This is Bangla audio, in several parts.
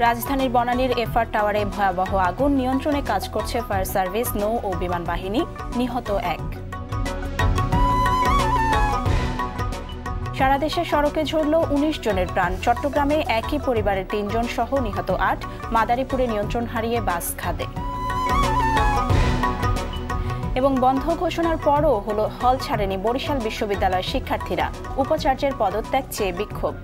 রাজধানীর বনানীর এফআর টাওয়ারে ভয়াবহ আগুন, নিয়ন্ত্রণে কাজ করছে ফায়ার সার্ভিস, নৌ ও বিমান বাহিনী। নিহত 1। সারা দেশে সড়কে ঝরল ১৯ জনের প্রাণ। চট্টগ্রামে একই পরিবারের ৩ জন সহ নিহত ৮। মাদারীপুরে নিয়ন্ত্রণ হারিয়ে বাস খাদে। এবং বন্ধ ঘোষণার পরও হল ছাড়েনি বরিশাল বিশ্ববিদ্যালয়ের শিক্ষার্থীরা। উপাচার্যের পদত্যাগ চেয়ে বিক্ষোভ।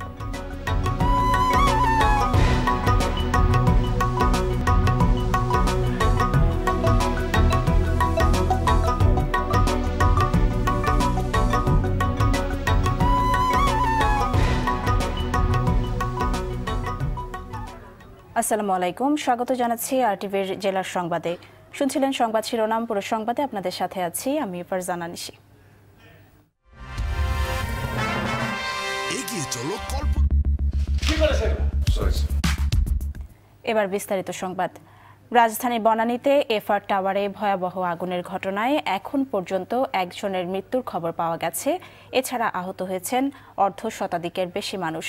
আসসালামু আলাইকুম, স্বাগত জানাচ্ছি আরটিভির জেলার সংবাদে। শুনছিলেন সংবাদ শিরোনাম, পুরো সংবাদে আপনাদের সাথে আছি আমি ফারজানা নিশি। এবার বিস্তারিত সংবাদ। রাজধানীর বনানীতে এফআর টাওয়ারে ভয়াবহ আগুনের ঘটনায় এখন পর্যন্ত একজনের মৃত্যুর খবর পাওয়া গেছে। এছাড়া আহত হয়েছেন অর্ধশতাধিকের বেশি মানুষ।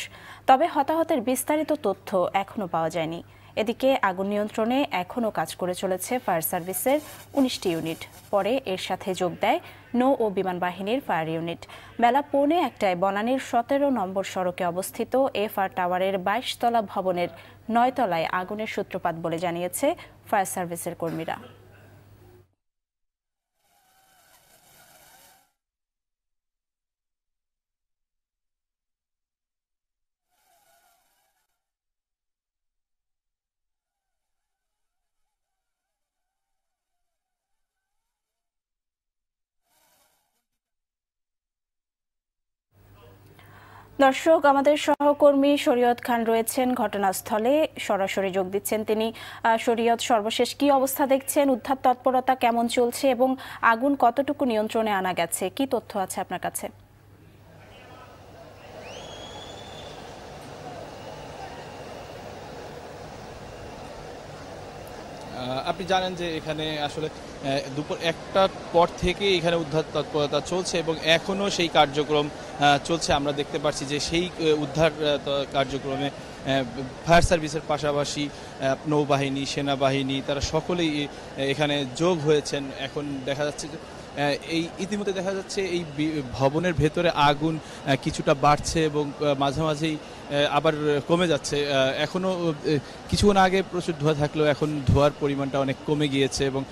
তবে হতাহতের বিস্তারিত তথ্য এখনও পাওয়া যায়নি। এদিকে আগুন নিয়ন্ত্রণে এখনও কাজ করে চলেছে ফায়ার সার্ভিসের ১৯টি ইউনিট। পরে এর সাথে যোগ দেয় নৌ ও বিমান বাহিনীর ফায়ার ইউনিট। বেলা ১:৪০টায় বনানীর ১৭ নম্বর সড়কে অবস্থিত এফআর টাওয়ারের ২২ তলা ভবনের ৯ তলায় আগুনের সূত্রপাত বলে জানিয়েছে ফায়ার সার্ভিসের কর্মীরা। দর্শক, আমাদের সহকর্মী শরীয়ত খান রয়েছেন ঘটনাস্থলে, সরাসরি যোগ দিচ্ছেন তিনি। শরীয়ত, সর্বশেষ কি অবস্থা দেখছেন? উদ্ধার তৎপরতা কেমন চলছে এবং আগুন কতটুকু নিয়ন্ত্রণে আনা গেছে? কি তথ্য আছে আপনার কাছে? আপনি জানেন যে এখানে আসলে দুপুর ১টার পর থেকে এখানে উদ্ধার তৎপরতা চলছে এবং এখনও সেই কার্যক্রম চলছে। আমরা দেখতে পাচ্ছি যে সেই উদ্ধার কার্যক্রমে ফায়ার সার্ভিসের পাশাপাশি নৌবাহিনী, সেনাবাহিনী তারা সকলেই এখানে যোগ হয়েছেন। এখন দেখা যাচ্ছে যে ইতিমধ্যে দেখা যাচ্ছে এই ভবনের ভেতরে আগুন কিছুটা বাড়ছে এবং মাঝামাঝি আবার কমে যাচ্ছে। এখনও কিছুক্ষণ আগে প্রচুর ধোঁয়া থাকলেও এখন ধোঁয়ার পরিমাণটা অনেক কমে গিয়েছে এবং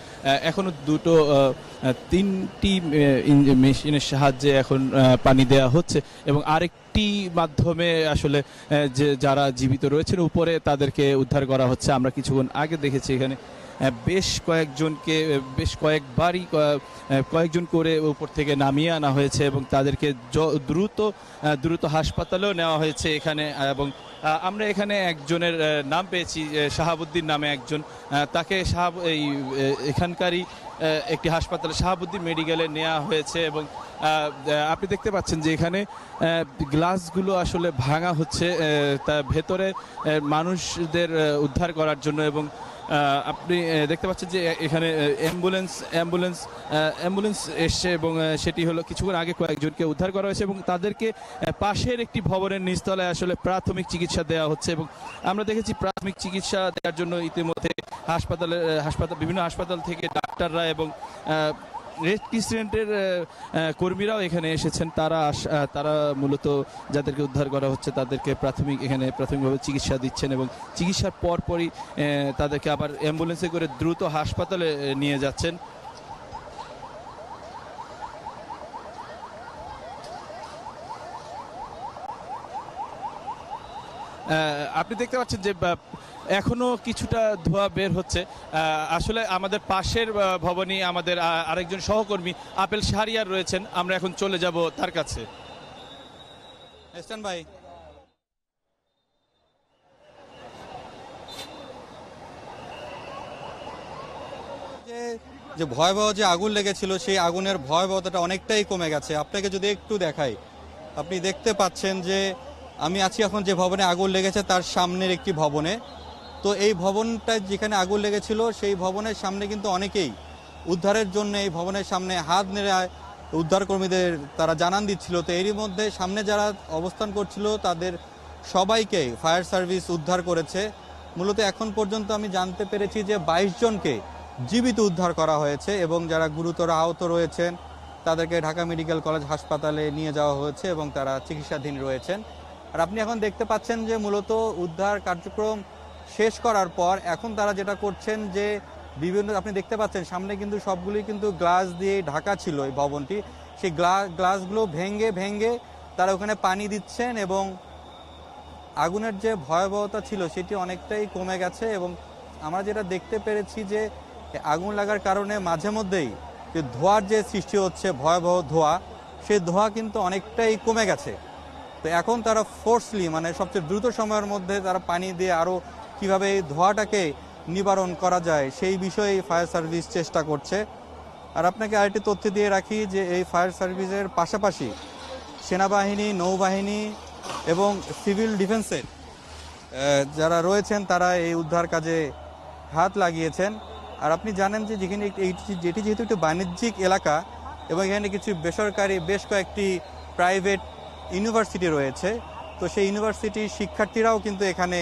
এখনও 3টি মেশিনের সাহায্যে এখন পানি দেওয়া হচ্ছে এবং আরেকটি মাধ্যমে আসলে যে যারা জীবিত রয়েছেন উপরে তাদেরকে উদ্ধার করা হচ্ছে। আমরা কিছুক্ষণ আগে দেখেছি এখানে বেশ কয়েকবারই কয়েকজন করে উপর থেকে নামিয়ে আনা হয়েছে এবং তাদেরকে দ্রুত হাসপাতালেও নেওয়া হয়েছে এখানে। এবং আমরা এখানে একজনের নাম পেয়েছি, শাহাবুদ্দিন নামে একজন, তাকে এখানকারই একটি হাসপাতালে শাহাবুদ্দিন মেডিকেলে নেওয়া হয়েছে এবং আপনি দেখতে পাচ্ছেন যে এখানে গ্লাসগুলো আসলে ভাঙা হচ্ছে তার ভেতরে মানুষদের উদ্ধার করার জন্য। এবং আপনি দেখতে পাচ্ছেন যে এখানে অ্যাম্বুলেন্স এসছে এবং সেটি হলো কিছুক্ষণ আগে কয়েকজনকে উদ্ধার করা হয়েছে এবং তাদেরকে পাশের একটি ভবনের নিচতলায় আসলে প্রাথমিক চিকিৎসা দেওয়া হচ্ছে। এবং আমরা দেখেছি প্রাথমিক চিকিৎসা দেওয়ার জন্য ইতিমধ্যে বিভিন্ন হাসপাতাল থেকে ডাক্তাররা এবং রেড ক্রিসেন্টের কর্মীরাও এখানে এসেছেন। তারা মূলত যাদেরকে উদ্ধার করা হচ্ছে তাদেরকে প্রাথমিকভাবে চিকিৎসা দিচ্ছেন এবং চিকিৎসার পরপরই তাদেরকে আবার অ্যাম্বুলেন্সে করে দ্রুত হাসপাতালে নিয়ে যাচ্ছেন। আপনি দেখতে পাচ্ছেন যে এখনো কিছুটা ধোঁয়া বের হচ্ছে। আসলে আমাদের পাশের ভবনে আমাদের আরেকজন সহকর্মী আপেল শাহরিয়ার রয়েছেন, আমরা এখন চলে যাব তার কাছে। ভাই, যে ভয়াবহ যে আগুন লেগেছিল সেই আগুনের ভয়াবহতাটা অনেকটাই কমে গেছে। আপনাকে যদি একটু দেখাই, আপনি দেখতে পাচ্ছেন যে আমি আছি এখন যে ভবনে আগুন লেগেছে তার সামনের একটি ভবনে। তো এই ভবনটা যেখানে আগুন লেগেছিল সেই ভবনের সামনে কিন্তু অনেকেই উদ্ধারের জন্য এই ভবনের সামনে হাত নেড়ে উদ্ধার কর্মীদের তারা জানান দিচ্ছিল। তো এরই মধ্যে সামনে যারা অবস্থান করছিল তাদের সবাইকে ফায়ার সার্ভিস উদ্ধার করেছে মূলত এখন পর্যন্ত আমি জানতে পেরেছি যে 22 জনকে জীবিত উদ্ধার করা হয়েছে এবং যারা গুরুতর আহত রয়েছেন তাদেরকে ঢাকা মেডিকেল কলেজ হাসপাতালে নিয়ে যাওয়া হয়েছে এবং তারা চিকিৎসাধীন রয়েছেন। আর আপনি এখন দেখতে পাচ্ছেন যে মূলত উদ্ধার কার্যক্রম শেষ করার পর এখন তারা যেটা করছেন যে বিভিন্ন, আপনি দেখতে পাচ্ছেন সামনে কিন্তু সবগুলি কিন্তু গ্লাস দিয়ে ঢাকা ছিল এই ভবনটি, সেই গ্লাসগুলো ভেঙে ভেঙে তারা ওখানে পানি দিচ্ছেন এবং আগুনের যে ভয়াবহতা ছিল সেটি অনেকটাই কমে গেছে। এবং আমরা যেটা দেখতে পেরেছি যে আগুন লাগার কারণে মাঝে মধ্যেই যে ধোঁয়ার যে সৃষ্টি হচ্ছে, ভয়াবহ ধোঁয়া, সেই ধোঁয়া কিন্তু অনেকটাই কমে গেছে। তো এখন তারা ফোর্সলি, মানে সবচেয়ে দ্রুত সময়ের মধ্যে তারা পানি দিয়ে আরও কীভাবে এই ধোঁয়াটাকে নিবারণ করা যায় সেই বিষয়ে ফায়ার সার্ভিস চেষ্টা করছে। আর আপনাকে আরেকটি তথ্য দিয়ে রাখি যে এই ফায়ার সার্ভিসের পাশাপাশি সেনাবাহিনী, নৌবাহিনী এবং সিভিল ডিফেন্সের যারা রয়েছেন তারা এই উদ্ধার কাজে হাত লাগিয়েছেন। আর আপনি জানেন যে যেটি যেহেতু একটি বাণিজ্যিক এলাকা এবং এখানে কিছু বেসরকারি বেশ কয়েকটি প্রাইভেট ইউনিভার্সিটি রয়েছে, তো সেই ইউনিভার্সিটির শিক্ষার্থীরাও কিন্তু এখানে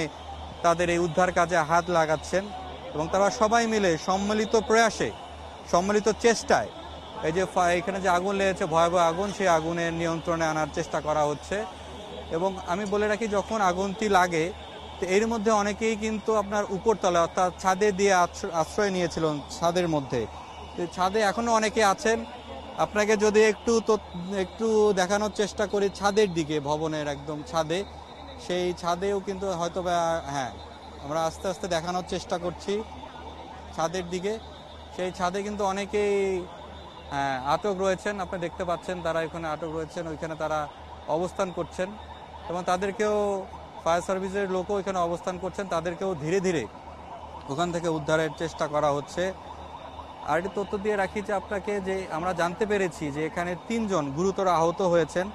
তাদের এই উদ্ধার কাজে হাত লাগাচ্ছেন এবং তারা সবাই মিলে সম্মিলিত প্রয়াসে, সম্মিলিত চেষ্টায় এই যে এখানে যে আগুন লেগেছে, ভয়াবহ আগুন, সেই আগুনের নিয়ন্ত্রণে আনার চেষ্টা করা হচ্ছে। এবং আমি বলে রাখি, যখন আগুনটি লাগে তো এর মধ্যে অনেকেই কিন্তু আপনার উপরতলা অর্থাৎ ছাদে দিয়ে আশ্রয় নিয়েছিলেন ছাদের মধ্যে। ছাদে এখনও অনেকে আছেন। আপনাকে যদি একটু দেখানোর চেষ্টা করি ছাদের দিকে, ভবনের একদম ছাদে, সেই ছাদেও কিন্তু হয়তো হ্যাঁ, আমরা আস্তে আস্তে দেখানোর চেষ্টা করছি ছাদের দিকে। সেই ছাদে কিন্তু অনেকেই আটক রয়েছেন, আপনি দেখতে পাচ্ছেন তারা এখানে আটক রয়েছেন, ওইখানে তারা অবস্থান করছেন এবং তাদেরকেও ফায়ার সার্ভিসের লোকও এখানে অবস্থান করছেন, তাদেরকেও ধীরে ধীরে ওখান থেকে উদ্ধারের চেষ্টা করা হচ্ছে। আর একটি তথ্য দিয়ে রাখি যে আপনাকে, যে আমরা জানতে পেরেছি যে এখানে 3 জন গুরুতর আহত হয়েছেন।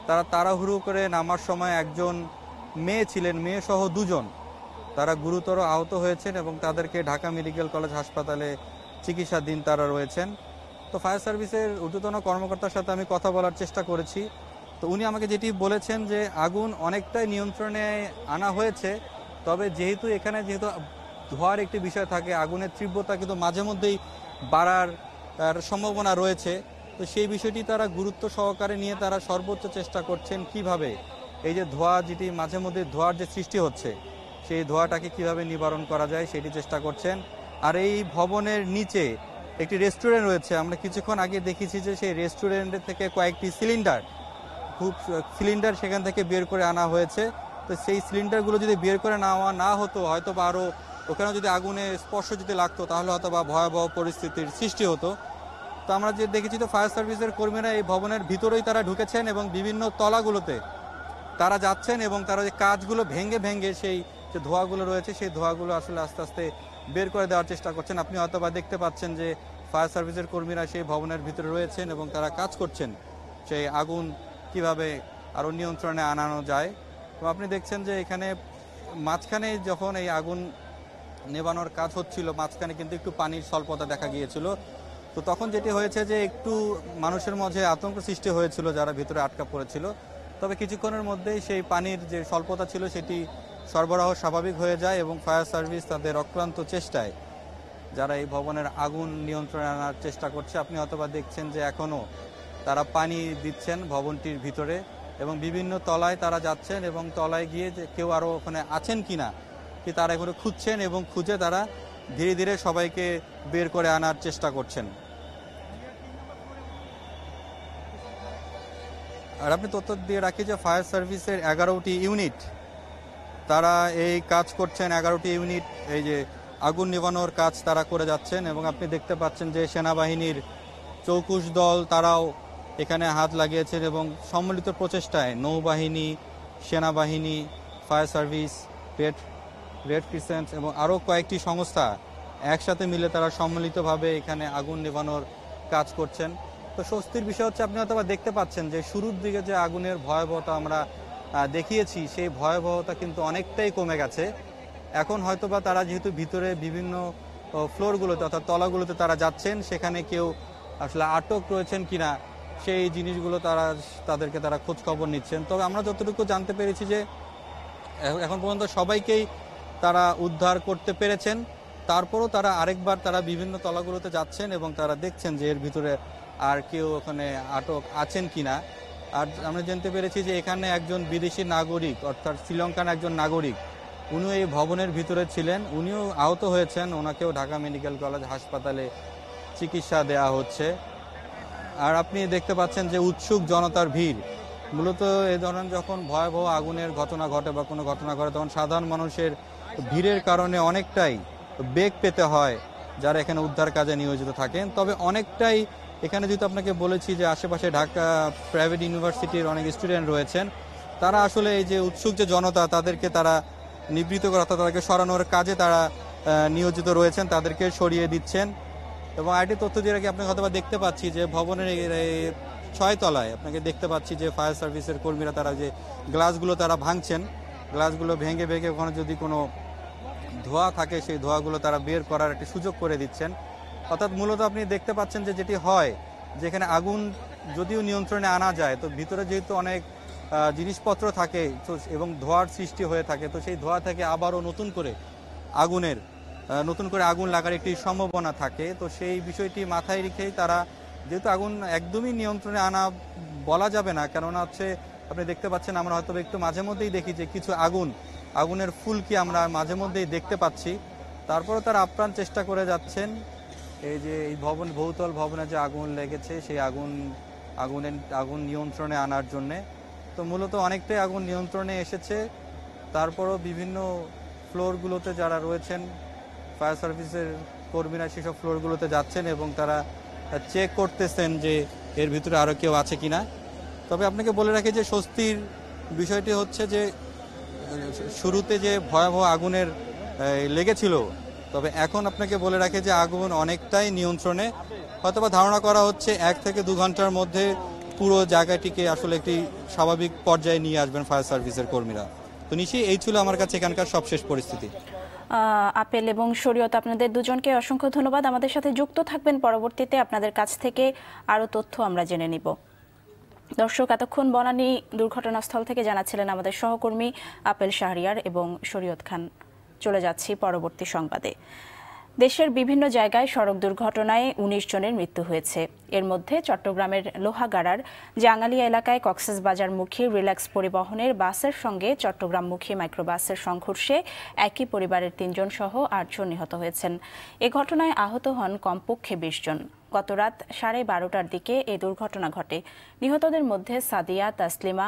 তারা তাড়াহুড়ো করে নামার সময় একজন মেয়ে ছিলেন, মেয়ে সহ 2 জন তারা গুরুতর আহত হয়েছেন এবং তাদেরকে ঢাকা মেডিকেল কলেজ হাসপাতালে চিকিৎসাধীন তারা রয়েছেন। তো ফায়ার সার্ভিসের ঊর্ধ্বতন কর্মকর্তার সাথে আমি কথা বলার চেষ্টা করেছি, তো উনি আমাকে যেটি বলেছেন যে আগুন অনেকটাই নিয়ন্ত্রণে আনা হয়েছে, তবে যেহেতু ধোঁয়ার একটি বিষয় থাকে, আগুনের তীব্রতা কিন্তু মাঝে মধ্যেই বাড়ার সম্ভাবনা রয়েছে। তো সেই বিষয়টি তারা গুরুত্ব সহকারে নিয়ে তারা সর্বোচ্চ চেষ্টা করছেন কিভাবে এই যে ধোঁয়া, যেটি মাঝে মধ্যে ধোঁয়ার যে সৃষ্টি হচ্ছে, সেই ধোঁয়াটাকে কিভাবে নিবারণ করা যায় সেটি চেষ্টা করছেন। আর এই ভবনের নিচে একটি রেস্টুরেন্ট রয়েছে, আমরা কিছুক্ষণ আগে দেখেছি যে সেই রেস্টুরেন্টের থেকে কয়েকটি সিলিন্ডার সেখান থেকে বের করে আনা হয়েছে। তো সেই সিলিন্ডারগুলো যদি বের করে নেওয়া না হতো, হয়তো বা আরও ওখানে যদি আগুনে স্পর্শ যদি লাগতো, তাহলে হয়তো বা ভয়াবহ পরিস্থিতির সৃষ্টি হতো। তো আমরা যে দেখেছি, তো ফায়ার সার্ভিসের কর্মীরা এই ভবনের ভিতরেই তারা ঢুকেছেন এবং বিভিন্ন তলাগুলোতে তারা যাচ্ছেন এবং তারা যে কাজগুলো ভেঙে ভেঙে সেই যে ধোঁয়াগুলো রয়েছে, সেই ধোঁয়াগুলো আসলে আস্তে আস্তে বের করে দেওয়ার চেষ্টা করছেন। আপনি হয়তো বা দেখতে পাচ্ছেন যে ফায়ার সার্ভিসের কর্মীরা সেই ভবনের ভিতরে রয়েছেন এবং তারা কাজ করছেন সেই আগুন কিভাবে আরও নিয়ন্ত্রণে আনানো যায়। তো আপনি দেখছেন যে এখানে মাঝখানে যখন এই আগুন নেভানোর কাজ হচ্ছিল, মাঝখানে কিন্তু একটু পানির স্বল্পতা দেখা গিয়েছিল। তো তখন যেটি হয়েছে যে একটু মানুষের মাঝে আতঙ্ক সৃষ্টি হয়েছিল যারা ভিতরে আটকা পড়েছিল, তবে কিছুক্ষণের মধ্যেই সেই পানির যে স্বল্পতা ছিল সেটি সরবরাহ স্বাভাবিক হয়ে যায় এবং ফায়ার সার্ভিস তাদের অক্লান্ত চেষ্টায় যারা এই ভবনের আগুন নিয়ন্ত্রণে আনার চেষ্টা করছে। আপনি হয়তোবা দেখছেন যে এখনও তারা পানি দিচ্ছেন ভবনটির ভিতরে এবং বিভিন্ন তলায় তারা যাচ্ছেন এবং তলায় গিয়ে যে কেউ আরও ওখানে আছেন কিনা কি তারা এগুলো খুঁজছেন এবং খুঁজে তারা ধীরে ধীরে সবাইকে বের করে আনার চেষ্টা করছেন। আর আপনি তথ্য দিয়ে রাখি যে ফায়ার সার্ভিসের 11টি ইউনিট তারা এই কাজ করছেন, 11টি ইউনিট এই যে আগুন নিভানোর কাজ তারা করে যাচ্ছেন এবং আপনি দেখতে পাচ্ছেন যে সেনাবাহিনীর চৌকুশ দল তারাও এখানে হাত লাগিয়েছেন এবং সম্মিলিত প্রচেষ্টায় নৌবাহিনী, সেনাবাহিনী, ফায়ার সার্ভিস, রেড ক্রিসেন্ট এবং আরও কয়েকটি সংস্থা একসাথে মিলে তারা সম্মিলিতভাবে এখানে আগুন নেভানোর কাজ করছেন। তো স্বস্তির বিষয় হচ্ছে, আপনি হয়তো দেখতে পাচ্ছেন যে শুরুর দিকে যে আগুনের ভয়াবহতা আমরা দেখিয়েছি, সেই ভয়াবহতা কিন্তু অনেকটাই কমে গেছে। এখন হয়তোবা তারা যেহেতু ভিতরে বিভিন্ন ফ্লোরগুলোতে অর্থাৎ তলাগুলোতে তারা যাচ্ছেন, সেখানে কেউ আসলে আটক রয়েছেন কিনা সেই জিনিসগুলো তাদেরকে খোঁজ খবর নিচ্ছেন। তবে আমরা যতটুকু জানতে পেরেছি যে এখন পর্যন্ত সবাইকেই তারা উদ্ধার করতে পেরেছেন। তারপরও তারা আরেকবার তারা বিভিন্ন তলাগুলোতে যাচ্ছেন এবং তারা দেখছেন যে এর ভিতরে আর কেউ ওখানে আটক আছেন কিনা। আর আমরা জানতে পেরেছি যে এখানে একজন বিদেশি নাগরিক অর্থাৎ শ্রীলঙ্কান একজন নাগরিক, উনিও এই ভবনের ভিতরে ছিলেন, উনিও আহত হয়েছেন, ওনাকেও ঢাকা মেডিকেল কলেজ হাসপাতালে চিকিৎসা দেওয়া হচ্ছে। আর আপনি দেখতে পাচ্ছেন যে উৎসুক জনতার ভিড়। মূলত এই ধরনের যখন ভয়াবহ আগুনের ঘটনা ঘটে বা কোনো ঘটনা ঘটে তখন সাধারণ মানুষের ভিড়ের কারণে অনেকটাই বেগ পেতে হয় যারা এখানে উদ্ধার কাজে নিয়োজিত থাকেন। তবে অনেকটাই এখানে যেহেতু আপনাকে বলেছি যে আশেপাশে ঢাকা প্রাইভেট ইউনিভার্সিটির অনেক স্টুডেন্ট রয়েছেন, তারা আসলে এই যে উৎসুক যে জনতা তাদেরকে তারা নিবৃত্ত করা অর্থাৎ তাদেরকে সরানোর কাজে তারা নিয়োজিত রয়েছেন, তাদেরকে সরিয়ে দিচ্ছেন। এবং আরেকটি তথ্য দিয়ে রাখি, আপনাকে হয়তো দেখতে পাচ্ছি যে ভবনের 6 তলায় আপনাকে দেখতে পাচ্ছি যে ফায়ার সার্ভিসের কর্মীরা তারা যে গ্লাসগুলো তারা ভাঙছেন, গ্লাসগুলো ভেঙে ভেঙে ওখানে যদি কোনো ধোঁয়া থাকে সেই ধোঁয়াগুলো তারা বের করার একটি সুযোগ করে দিচ্ছেন। অর্থাৎ মূলত আপনি দেখতে পাচ্ছেন যে যেটি হয়, যেখানে আগুন যদিও নিয়ন্ত্রণে আনা যায় তো ভিতরে যেহেতু অনেক জিনিসপত্র থাকে এবং ধোঁয়ার সৃষ্টি হয়ে থাকে, তো সেই ধোঁয়া থেকে আবারও নতুন করে আগুন লাগার একটি সম্ভাবনা থাকে। তো সেই বিষয়টি মাথায় রেখেই তারা, যেহেতু আগুন একদমই নিয়ন্ত্রণে আনা বলা যাবে না, কেননা হচ্ছে আপনি দেখতে পাচ্ছেন আমরা হয়তো একটু মাঝে মধ্যেই দেখি যে কিছু আগুনের ফুলকি আমরা মাঝে মধ্যেই দেখতে পাচ্ছি। তারপরে তারা আপ্রাণ চেষ্টা করে যাচ্ছেন এই যে এই বহুতল ভবনে যে আগুন লেগেছে সেই আগুন নিয়ন্ত্রণে আনার জন্যে। তো মূলত অনেকটাই আগুন নিয়ন্ত্রণে এসেছে। তারপরও বিভিন্ন ফ্লোরগুলোতে যারা রয়েছেন ফায়ার সার্ভিসের কর্মীরা সেসব ফ্লোরগুলোতে যাচ্ছেন এবং তারা চেক করতেছেন যে এর ভিতরে আরও কেউ আছে কিনা। তবে আপনাকে বলে রাখি যে স্বস্তির বিষয়টি হচ্ছে যে শুরুতে যে ভয়াবহ আগুনের লেগেছিল, তবে এখন আপনাকে বলে রাখি যে আগুন অনেকটাই নিয়ন্ত্রণে। হয়তোবা ধারণা করা হচ্ছে 1 থেকে 2 ঘন্টার মধ্যে পুরো জায়গাটিকে আসলে একটি স্বাভাবিক পর্যায়ে নিয়ে আসবেন ফায়ার সার্ভিসের কর্মীরা। তো নিশ্চয়ই এই ছিল আমার কাছে এখানকার সবশেষ পরিস্থিতি। আপেল এবং শরীয়ত, আপনাদের দুজনকে অসংখ্য ধন্যবাদ। আমাদের সাথে যুক্ত থাকবেন পরবর্তীতে, আপনাদের কাছ থেকে আরও তথ্য আমরা জেনে নিব। দর্শক, এতক্ষণ বনানী দুর্ঘটনাস্থল থেকে জানাচ্ছিলেন আমাদের সহকর্মী আপেল শাহরিয়ার এবং শরীয়ত খান। চলে যাচ্ছি পরবর্তী সংবাদে। দেশের বিভিন্ন জায়গায় সড়ক দুর্ঘটনায় 19 জনের মৃত্যু হয়েছে। এর মধ্যে চট্টগ্রামের লোহাগাড়ার জাঙ্গালিয়া এলাকায় কক্সবাজারমুখী রিল্যাক্স পরিবহনের বাসের সঙ্গে চট্টগ্রামমুখী মাইক্রোবাসের সংঘর্ষে একই পরিবারের 3 জন সহ 8 জন নিহত হয়েছেন। এ ঘটনায় আহত হন কমপক্ষে 20 জন। গতরাত 12:30টার দিকে এই দুর্ঘটনা ঘটে। নিহতদের মধ্যে সাদিয়া, তাসলিমা,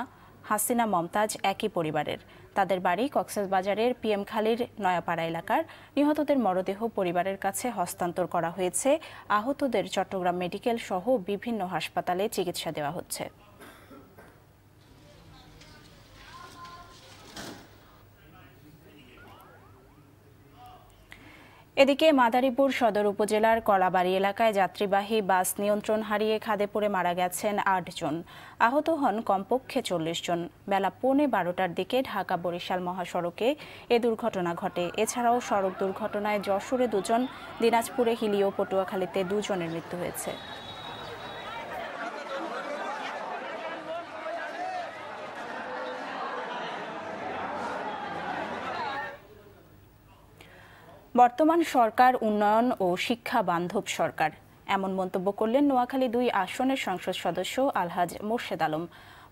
হাসিনা, মমতাজ একই পরিবারের। তাদের বাড়ি কক্সবাজারের PM খালির নয়াপাড়া এলাকার। নিহতদের মরদেহ পরিবারের কাছে হস্তান্তর করা হয়েছে। আহতদের চট্টগ্রাম মেডিকেল সহ বিভিন্ন হাসপাতালে চিকিৎসা দেওয়া হচ্ছে। এদিকে মাদারীপুর সদর উপজেলার কলাবাড়ি এলাকায় যাত্রীবাহী বাস নিয়ন্ত্রণ হারিয়ে খাদে পড়ে মারা গেছেন 8 জন। আহত হন কমপক্ষে 40 জন। বেলা 12:15টার দিকে ঢাকা বরিশাল মহাসড়কে এ দুর্ঘটনা ঘটে। এছাড়াও সড়ক দুর্ঘটনায় যশোরে 2 জন, দিনাজপুরে হিলি ও পটুয়াখালীতে 2 জনের মৃত্যু হয়েছে। বর্তমান সরকার উন্নয়ন ও শিক্ষা বান্ধব সরকার, এমন মন্তব্য করলেন নোয়াখালী 2 আসনের সংসদ সদস্য আলহাজ মোর্শেদ আলম।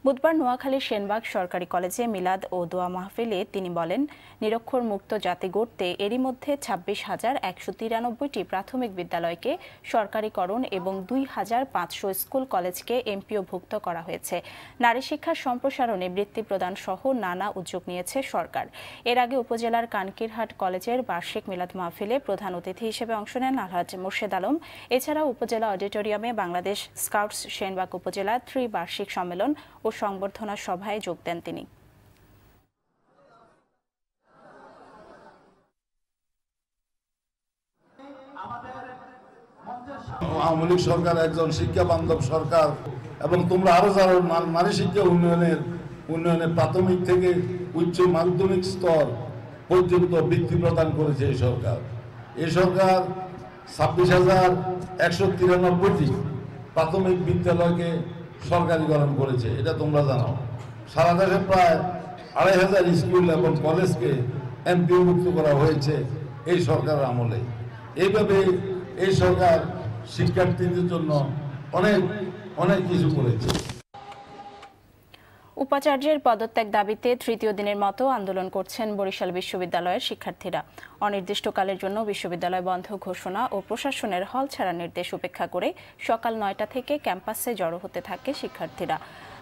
বুধবার নোয়াখালীর সেনবাগ সরকারি কলেজে মিলাদ ও দোয়া মাহফিলে তিনি বলেন, নিরক্ষর মুক্ত জাতি গড়তে এরই মধ্যে 26,193টি প্রাথমিক বিদ্যালয়কে সরকারিকরণ এবং 2,500 স্কুল কলেজকে এমপিওভুক্ত করা হয়েছে। নারী শিক্ষার সম্প্রসারণে বৃত্তি প্রদান সহ নানা উদ্যোগ নিয়েছে সরকার। এর আগে উপজেলার কানকিরহাট কলেজের বার্ষিক মিলাদ মাহফিলে প্রধান অতিথি হিসেবে অংশ নেন আলহাজ মোর্শেদ আলম। এছাড়াও উপজেলা অডিটোরিয়ামে বাংলাদেশ স্কাউটস সেনবাগ উপজেলা ত্রিবার্ষিক সম্মেলন ও সংবর্ধনা সভায় যোগ দেন তিনি। আওয়ামী লীগ সরকার একজন শিক্ষা বান্ধব সরকার এবং তোমরা আরো যারা নারী শিক্ষা উন্নয়নে প্রাথমিক থেকে উচ্চ মাধ্যমিক স্তর পর্যন্ত বৃত্তি প্রদান করেছে এই সরকার। 26,193টি প্রাথমিক বিদ্যালয়কে সরকারিকরণ করেছে, এটা তোমরা জানো। সারা দেশে প্রায় 2,500 স্কুল এবং কলেজকে এমপিওভুক্ত করা হয়েছে এই সরকারের আমলে। এইভাবে এই সরকার শিক্ষার্থীদের জন্য অনেক অনেক কিছু করেছে। উপাচার্যের পদত্যাগ দাবিতে তৃতীয় দিনের মতো আন্দোলন করছেন বরিশাল বিশ্ববিদ্যালয়ের শিক্ষার্থীরা। অনির্দিষ্টকালের জন্য বিশ্ববিদ্যালয় বন্ধ ঘোষণা ও প্রশাসনের হল ছাড়ার নির্দেশ উপেক্ষা করে সকাল ৯টা থেকে ক্যাম্পাসে জড়ো হতে থাকে শিক্ষার্থীরা।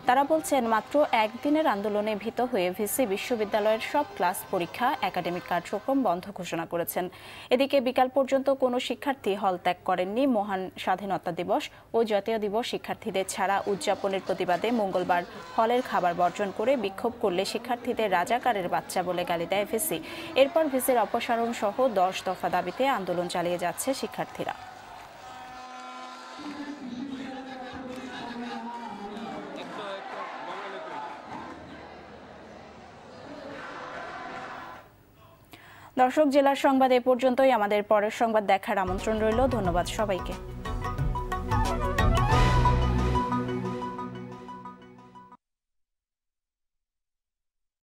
তারা বলছেন, মাত্র একদিনের আন্দোলনে ভীত হয়ে ভিসি বিশ্ববিদ্যালয়ের সব ক্লাস, পরীক্ষা, একাডেমিক কার্যক্রম বন্ধ ঘোষণা করেছেন। এদিকে বিকাল পর্যন্ত কোনো শিক্ষার্থী হল ত্যাগ করেননি। মহান স্বাধীনতা দিবস ও জাতীয় দিবস শিক্ষার্থীদের ছাড়া উদযাপনের প্রতিবাদে মঙ্গলবার হলের খাবার বর্জন করে বিক্ষোভ করলে শিক্ষার্থীদের রাজাকারের বাচ্চা বলে গালি দেয় ভিসি। এরপর ভিসির অপসারণ সহ 10 দফা দাবিতে আন্দোলন চালিয়ে যাচ্ছে শিক্ষার্থীরা। দর্শক, জেলার সংবাদ এ পর্যন্তই। আমাদের পরের সংবাদ দেখার আমন্ত্রণ রইল। ধন্যবাদ সবাইকে।